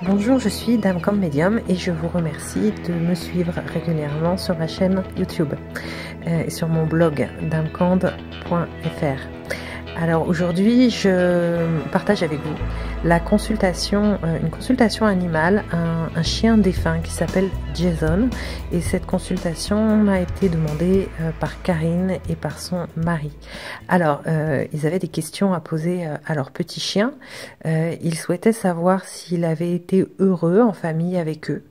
Bonjour, je suis Dame Camp Medium et je vous remercie de me suivre régulièrement sur ma chaîne YouTube et sur mon blog damecamp.fr. Alors aujourd'hui, je partage avec vous la consultation, une consultation animale, un chien défunt qui s'appelle Jason, et cette consultation m'a été demandée par Karine et par son mari. Alors, ils avaient des questions à poser à leur petit chien. Ils souhaitaient savoir s'il avait été heureux en famille avec eux.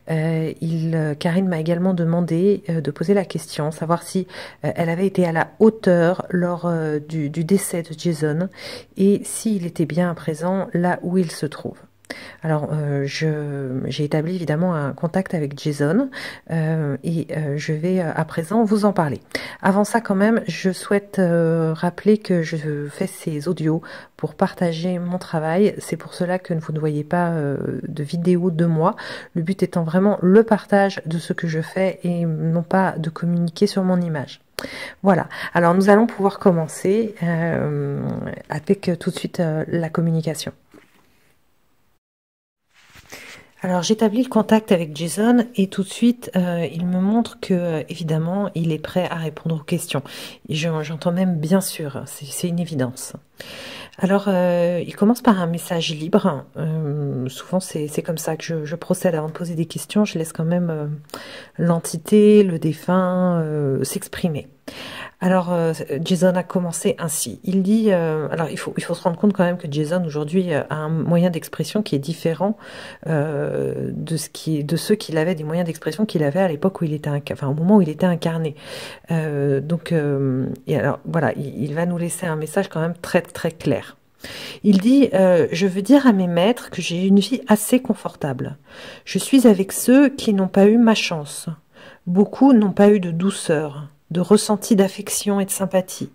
Karine m'a également demandé de poser la question, savoir si elle avait été à la hauteur lors du décès de Jason et s'il était bien présent là où il se trouve. Alors, j'ai établi évidemment un contact avec Jason et je vais à présent vous en parler. Avant ça, quand même, je souhaite rappeler que je fais ces audios pour partager mon travail. C'est pour cela que vous ne voyez pas de vidéo de moi. Le but étant vraiment le partage de ce que je fais et non pas de communiquer sur mon image. Voilà, alors nous allons pouvoir commencer avec tout de suite la communication. Alors j'établis le contact avec Jason et tout de suite il me montre que évidemment il est prêt à répondre aux questions. Et j'entends même bien sûr, c'est une évidence. Alors il commence par un message libre. Souvent c'est comme ça que je procède avant de poser des questions. Je laisse quand même l'entité, le défunt s'exprimer. Alors, Jason a commencé ainsi. Il dit, alors il faut se rendre compte quand même que Jason aujourd'hui a un moyen d'expression qui est différent de ceux qu'il avait, des moyens d'expression qu'il avait à l'époque où il était, au moment où il était incarné. Et alors voilà, il va nous laisser un message quand même très très clair. Il dit, je veux dire à mes maîtres que j'ai une vie assez confortable. Je suis avec ceux qui n'ont pas eu ma chance. Beaucoup n'ont pas eu de douceur, de ressenti d'affection et de sympathie.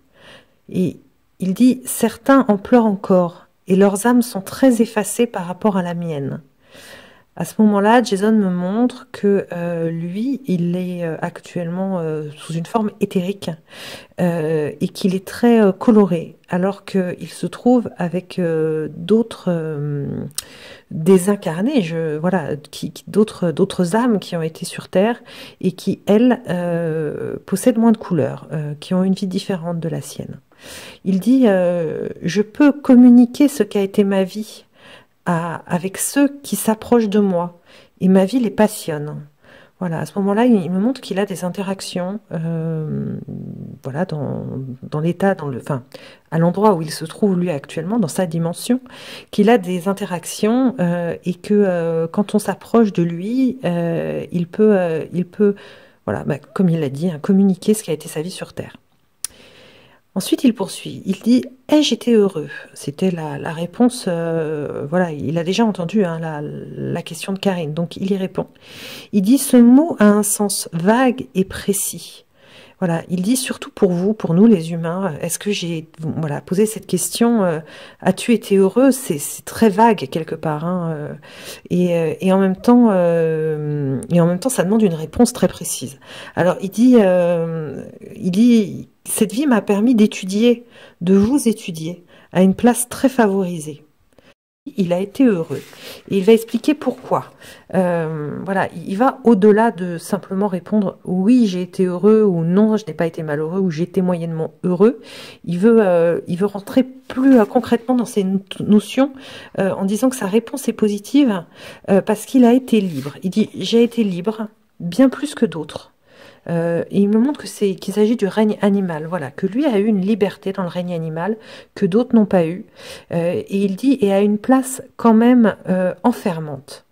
Et il dit, certains en pleurent encore, et leurs âmes sont très effacées par rapport à la mienne. À ce moment-là, Jason me montre que lui, il est actuellement sous une forme éthérique et qu'il est très coloré, alors qu'il se trouve avec d'autres désincarnés, voilà, d'autres âmes qui ont été sur Terre et qui, elles, possèdent moins de couleurs, qui ont une vie différente de la sienne. Il dit, je peux communiquer ce qu'a été ma vie avec ceux qui s'approchent de moi, et ma vie les passionne. Voilà, à ce moment-là, il me montre qu'il a des interactions, voilà, dans l'état, à l'endroit où il se trouve lui actuellement, dans sa dimension, qu'il a des interactions et que quand on s'approche de lui, il peut, voilà, comme il l'a dit, hein, communiquer ce qui a été sa vie sur Terre. Ensuite, il poursuit. Il dit « Ai-je été heureux ?» C'était la réponse, voilà, il a déjà entendu hein, la question de Karine, donc il y répond. Il dit « Ce mot a un sens vague et précis. » Voilà, il dit surtout pour vous, pour nous les humains, est-ce que j'ai posé cette question, as-tu été heureux? C'est très vague quelque part, hein, et en même temps, ça demande une réponse très précise. Alors il dit cette vie m'a permis d'étudier, de vous étudier, à une place très favorisée. Il a été heureux. Et il va expliquer pourquoi. Voilà, il va au-delà de simplement répondre oui, j'ai été heureux ou non, je n'ai pas été malheureux ou j'ai été moyennement heureux. Il veut rentrer plus concrètement dans ces notions en disant que sa réponse est positive parce qu'il a été libre. Il dit j'ai été libre bien plus que d'autres. Et il me montre qu'il s'agit du règne animal, voilà, que lui a eu une liberté dans le règne animal que d'autres n'ont pas eu. Et il dit, et à une place quand même enfermante.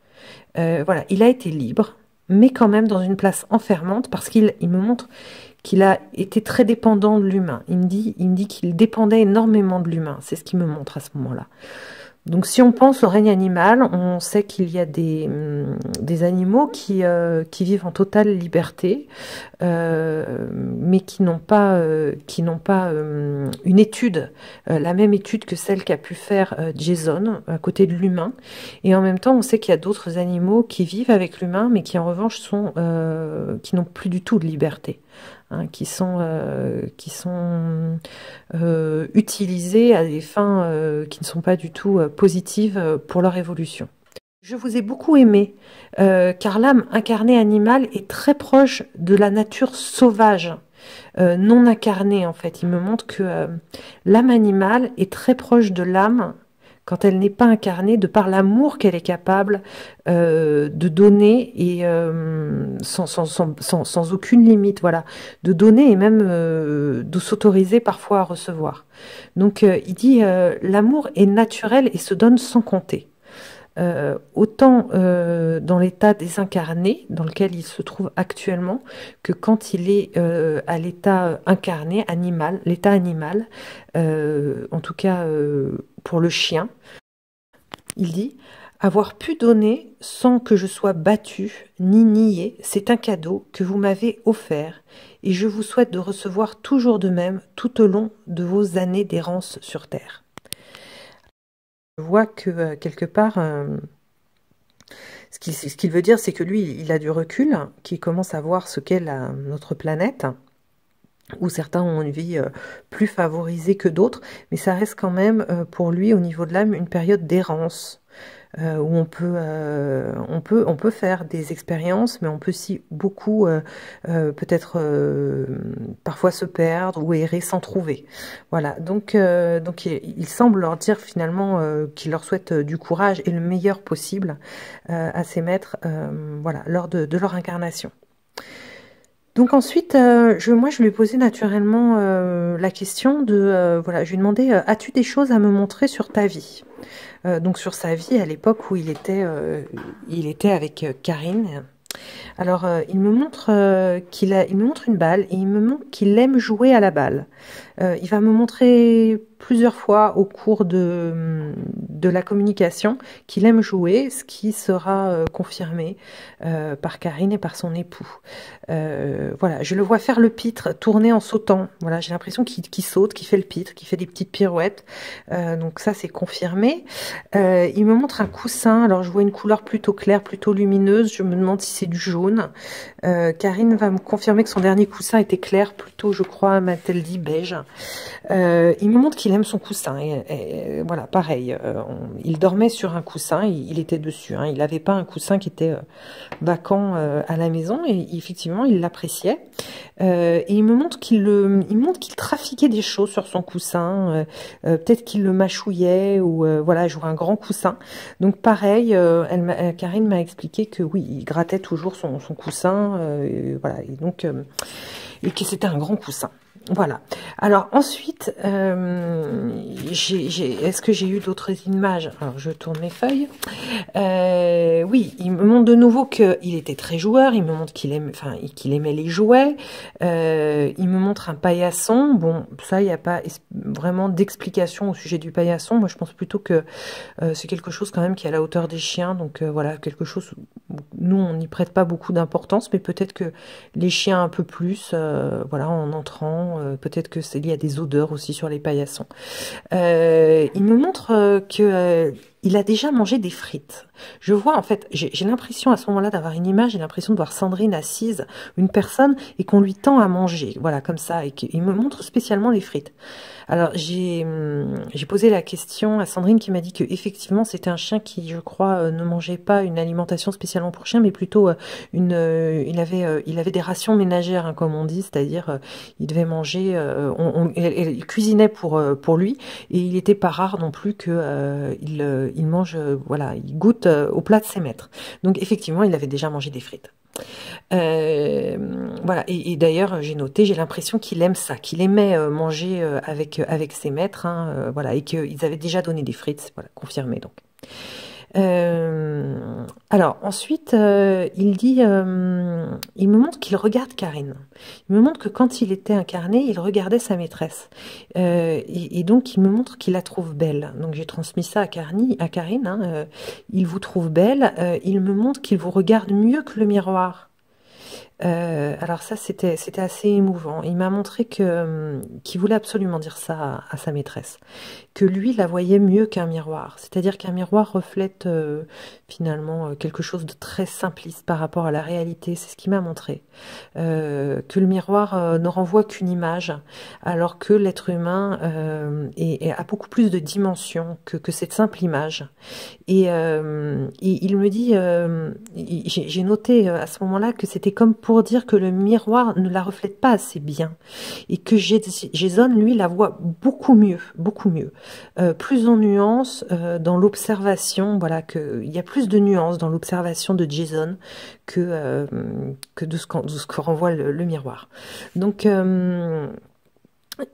Voilà, il a été libre, mais quand même dans une place enfermante, parce qu'il me montre qu'il a été très dépendant de l'humain. Il me dit qu'il dépendait énormément de l'humain, c'est ce qu'il me montre à ce moment-là. Donc si on pense au règne animal, on sait qu'il y a des animaux qui vivent en totale liberté, mais qui n'ont pas une étude, la même étude que celle qu'a pu faire Jason à côté de l'humain. Et en même temps, on sait qu'il y a d'autres animaux qui vivent avec l'humain, mais qui en revanche qui n'ont plus du tout de liberté. Hein, qui sont utilisés à des fins qui ne sont pas du tout positives pour leur évolution. Je vous ai beaucoup aimé, car l'âme incarnée animale est très proche de la nature sauvage, non incarnée en fait. Il me montre que l'âme animale est très proche de l'âme quand elle n'est pas incarnée, de par l'amour qu'elle est capable de donner et sans aucune limite, voilà, de donner et même de s'autoriser parfois à recevoir. Donc il dit l'amour est naturel et se donne sans compter. Autant dans l'état désincarné dans lequel il se trouve actuellement que quand il est à l'état incarné, animal, l'état animal, en tout cas pour le chien, il dit avoir pu donner sans que je sois battu ni nié, c'est un cadeau que vous m'avez offert et je vous souhaite de recevoir toujours de même tout au long de vos années d'errance sur terre. Je vois que quelque part ce qu'il veut dire, c'est que lui, il a du recul, qu'il commence à voir ce qu'est notre planète, où certains ont une vie plus favorisée que d'autres, mais ça reste quand même pour lui, au niveau de l'âme, une période d'errance. Où on peut faire des expériences, mais on peut aussi beaucoup peut-être parfois se perdre ou errer sans trouver. Voilà, donc il semble leur dire finalement qu'il leur souhaite du courage et le meilleur possible à ces maîtres, voilà, lors de leur incarnation. Donc ensuite, moi je lui ai posé naturellement la question de, voilà, je lui ai demandé, as-tu des choses à me montrer sur ta vie? Donc sur sa vie à l'époque où il était avec Karine. Alors il me montre il me montre une balle et il me montre qu'il aime jouer à la balle. Il va me montrer plusieurs fois au cours de la communication qu'il aime jouer, ce qui sera confirmé par Karine et par son époux. Voilà, je le vois faire le pitre, tourner en sautant. Voilà, j'ai l'impression qu'il saute, qu'il fait le pitre, qu'il fait des petites pirouettes. Donc ça, c'est confirmé. Il me montre un coussin. Alors, je vois une couleur plutôt claire, plutôt lumineuse. Je me demande si c'est du jaune. Karine va me confirmer que son dernier coussin était clair, plutôt, je crois, m'a-t-elle dit, beige. Il me montre qu'il aime son coussin. Et voilà, pareil. Il dormait sur un coussin, il était dessus. Hein. Il n'avait pas un coussin qui était vacant à la maison. Et effectivement, il l'appréciait. Et il me montre qu'il trafiquait des choses sur son coussin. Peut-être qu'il le mâchouillait ou voilà, jouait un grand coussin. Donc pareil, Karine m'a expliqué que oui, il grattait toujours son coussin. Voilà, et donc et que c'était un grand coussin. Voilà. Alors ensuite, est-ce que j'ai eu d'autres images? Alors je tourne mes feuilles. Oui, il me montre de nouveau qu'il était très joueur. Il me montre qu'il aimait les jouets. Il me montre un paillasson. Bon, ça, il n'y a pas vraiment d'explication au sujet du paillasson. Moi, je pense plutôt que c'est quelque chose quand même qui est à la hauteur des chiens. Donc voilà, quelque chose. Nous, on n'y prête pas beaucoup d'importance, mais peut-être que les chiens un peu plus. Voilà, en entrant. Peut-être que c'est lié à des odeurs aussi sur les paillassons. Il me montre que il a déjà mangé des frites. Je vois en fait, j'ai l'impression à ce moment-là d'avoir une image, j'ai l'impression de voir Sandrine assise, une personne, et qu'on lui tend à manger, voilà, comme ça, et qu'il me montre spécialement les frites. Alors j'ai posé la question à Sandrine qui m'a dit que effectivement c'était un chien qui, je crois, ne mangeait pas une alimentation spécialement pour chien, mais plutôt il avait des rations ménagères, hein, comme on dit, c'est-à-dire il devait manger, elle cuisinait pour lui, et il n'était pas rare non plus que il mange, voilà, il goûte au plat de ses maîtres. Donc effectivement, il avait déjà mangé des frites. Voilà, et d'ailleurs j'ai noté, j'ai l'impression qu'il aime ça, qu'il aimait manger avec ses maîtres, hein, voilà, et qu'ils avaient déjà donné des frites, voilà, confirmé donc. Alors ensuite, il dit, il me montre qu'il regarde Karine. Il me montre que quand il était incarné, il regardait sa maîtresse. Et donc il me montre qu'il la trouve belle. Donc j'ai transmis ça à Karine. Hein, il vous trouve belle. Il me montre qu'il vous regarde mieux que le miroir. Alors ça, c'était assez émouvant. Il m'a montré qu'il voulait absolument dire ça à sa maîtresse, que lui la voyait mieux qu'un miroir. C'est-à-dire qu'un miroir reflète finalement quelque chose de très simpliste par rapport à la réalité. C'est ce qu'il m'a montré. Que le miroir ne renvoie qu'une image, alors que l'être humain a beaucoup plus de dimensions que cette simple image. Et il me dit, j'ai noté à ce moment-là que c'était comme pour dire que le miroir ne la reflète pas assez bien et que Jason, lui, la voit beaucoup mieux, plus en nuance dans l'observation. Voilà, il y a plus de nuances dans l'observation de Jason que de ce que renvoie le miroir. Donc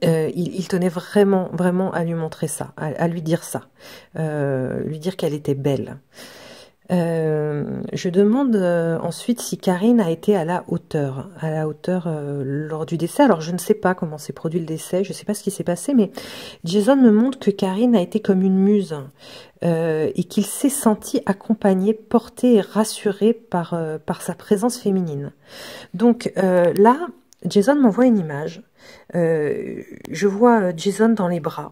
il tenait vraiment à lui montrer ça, à lui dire ça, lui dire qu'elle était belle. Je demande ensuite si Karine a été à la hauteur lors du décès. Alors je ne sais pas comment s'est produit le décès, je ne sais pas ce qui s'est passé, mais Jason me montre que Karine a été comme une muse et qu'il s'est senti accompagné, porté et rassuré par sa présence féminine. Donc là, Jason m'envoie une image. Je vois Jason dans les bras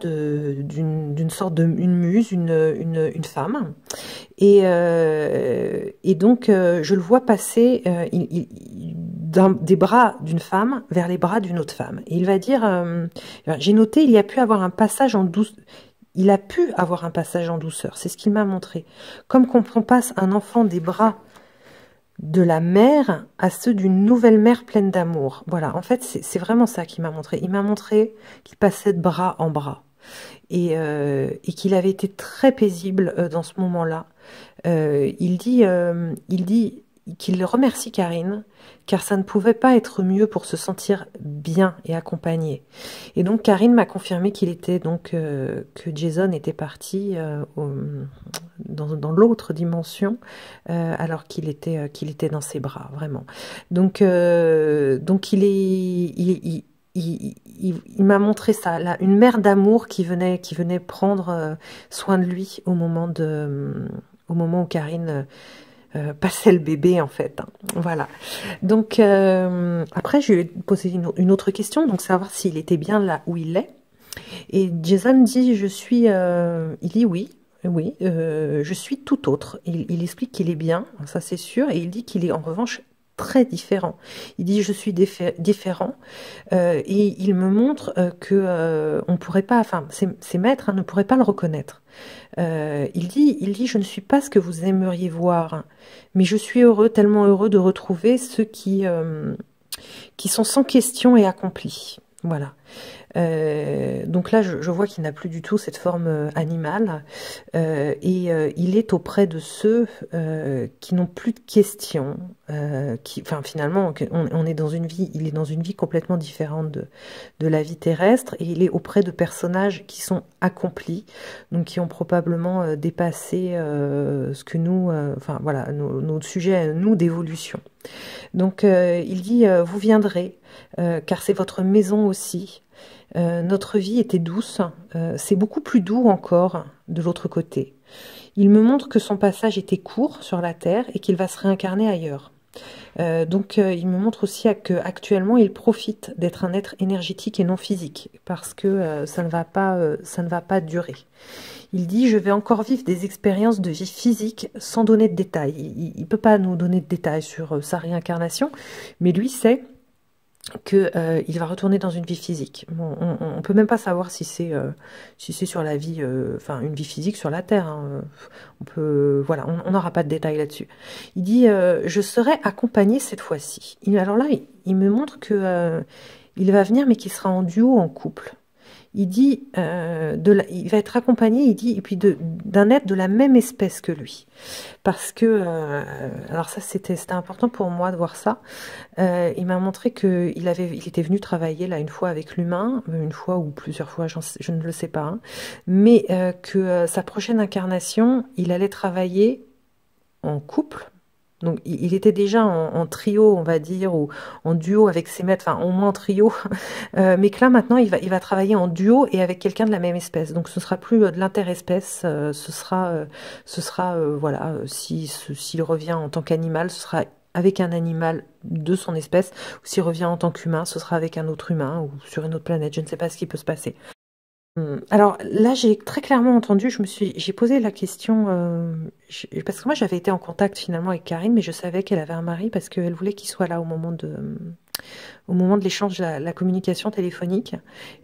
d'une sorte une muse, une femme, et donc je le vois passer des bras d'une femme vers les bras d'une autre femme. Et il va dire, j'ai noté, il a pu avoir un passage en douceur, c'est ce qu'il m'a montré, comme quand on passe un enfant des bras de la mère à ceux d'une nouvelle mère pleine d'amour. Voilà, en fait, c'est vraiment ça qu'il m'a montré. Il m'a montré qu'il passait de bras en bras et qu'il avait été très paisible dans ce moment-là. Il dit qu'il remercie Karine, car ça ne pouvait pas être mieux pour se sentir bien et accompagné. Et donc Karine m'a confirmé qu'il était donc que Jason était parti dans l'autre dimension, alors qu'il était dans ses bras, vraiment. Donc il m'a montré ça, là, une mère d'amour qui venait prendre soin de lui au moment où Karine passait le bébé, en fait. Voilà. Donc après, je lui ai posé une autre question, donc savoir s'il était bien là où il est. Et Jason dit, il dit oui. Oui, je suis tout autre. Il explique qu'il est bien, ça c'est sûr, et il dit qu'il est en revanche très différent. Il dit je suis différent, et il me montre que on pourrait pas, enfin ses maîtres ne pourraient pas le reconnaître. Il dit je ne suis pas ce que vous aimeriez voir, mais je suis heureux, tellement heureux de retrouver ceux qui sont sans question et accomplis. Voilà. Donc là, je vois qu'il n'a plus du tout cette forme animale, et il est auprès de ceux qui n'ont plus de questions, enfin finalement, on est dans une vie, il est dans une vie complètement différente de la vie terrestre, et il est auprès de personnages qui sont accomplis, donc qui ont probablement dépassé ce que nous, enfin voilà, nos sujets, nous, d'évolution. Donc il dit, vous viendrez, car c'est votre maison aussi. Notre vie était douce, c'est beaucoup plus doux encore de l'autre côté. Il me montre que son passage était court sur la terre et qu'il va se réincarner ailleurs. Donc il me montre aussi qu'actuellement il profite d'être un être énergétique et non physique, parce que ça ne va pas durer. Il dit, je vais encore vivre des expériences de vie physique sans donner de détails. Il ne peut pas nous donner de détails sur sa réincarnation, mais lui sait que il va retourner dans une vie physique. Bon, on peut même pas savoir si c'est sur la vie, enfin une vie physique sur la Terre. Hein. On peut, voilà, on n'aura pas de détails là-dessus. Il dit, je serai accompagné cette fois-ci. Alors là, il me montre que il va venir, mais qu'il sera en duo, en couple. Il dit, il va être accompagné, il dit, et puis d'un être de la même espèce que lui. Parce que, alors ça c'était important pour moi de voir ça. Il m'a montré qu'il était venu travailler là une fois avec l'humain, une fois ou plusieurs fois, je ne le sais pas, hein, mais que sa prochaine incarnation, il allait travailler en couple. Donc il était déjà en trio, on va dire, ou en duo avec ses maîtres, enfin au moins en trio, mais que là maintenant il va travailler en duo et avec quelqu'un de la même espèce. Donc ce sera plus de l'interespèce, ce sera voilà, s'il revient en tant qu'animal, ce sera avec un animal de son espèce, ou s'il revient en tant qu'humain, ce sera avec un autre humain ou sur une autre planète. Je ne sais pas ce qui peut se passer. Alors là, j'ai très clairement entendu, j'ai posé la question, parce que moi j'avais été en contact finalement avec Karine, mais je savais qu'elle avait un mari parce qu'elle voulait qu'il soit là au moment de l'échange, la communication téléphonique.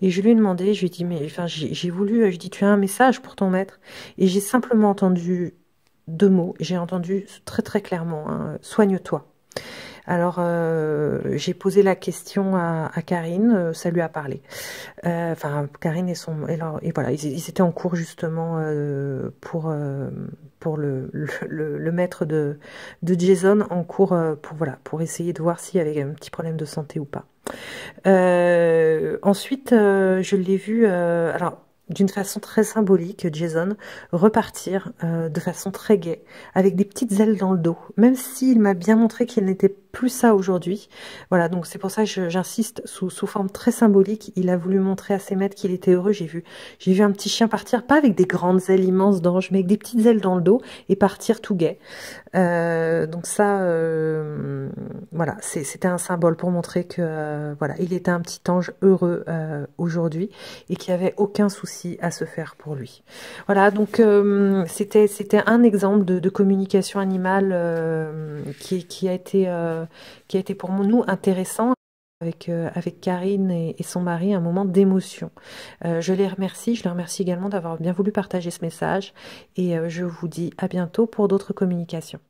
Et je lui ai demandé, je lui ai dit, mais enfin, j'ai voulu, je dis, tu as un message pour ton maître? Et j'ai simplement entendu deux mots, j'ai entendu très très clairement, hein, soigne-toi. Alors, j'ai posé la question à Karine, ça lui a parlé. Enfin, Karine et voilà, ils étaient en cours justement pour le maître de Jason en cours pour voilà pour essayer de voir s'il y avait un petit problème de santé ou pas. Ensuite, je l'ai vu, alors d'une façon très symbolique, Jason repartir de façon très gaie, avec des petites ailes dans le dos, même s'il m'a bien montré qu'il n'était plus ça aujourd'hui. Voilà, donc c'est pour ça que j'insiste sous forme très symbolique. Il a voulu montrer à ses maîtres qu'il était heureux. J'ai vu un petit chien partir, pas avec des grandes ailes immenses d'ange, mais avec des petites ailes dans le dos et partir tout gai. Donc ça, voilà, c'était un symbole pour montrer que voilà, il était un petit ange heureux aujourd'hui et qu'il n'y avait aucun souci à se faire pour lui. Voilà, donc c'était un exemple de communication animale qui a été pour nous intéressant. Avec Karine et son mari, un moment d'émotion. Je les remercie également d'avoir bien voulu partager ce message et je vous dis à bientôt pour d'autres communications.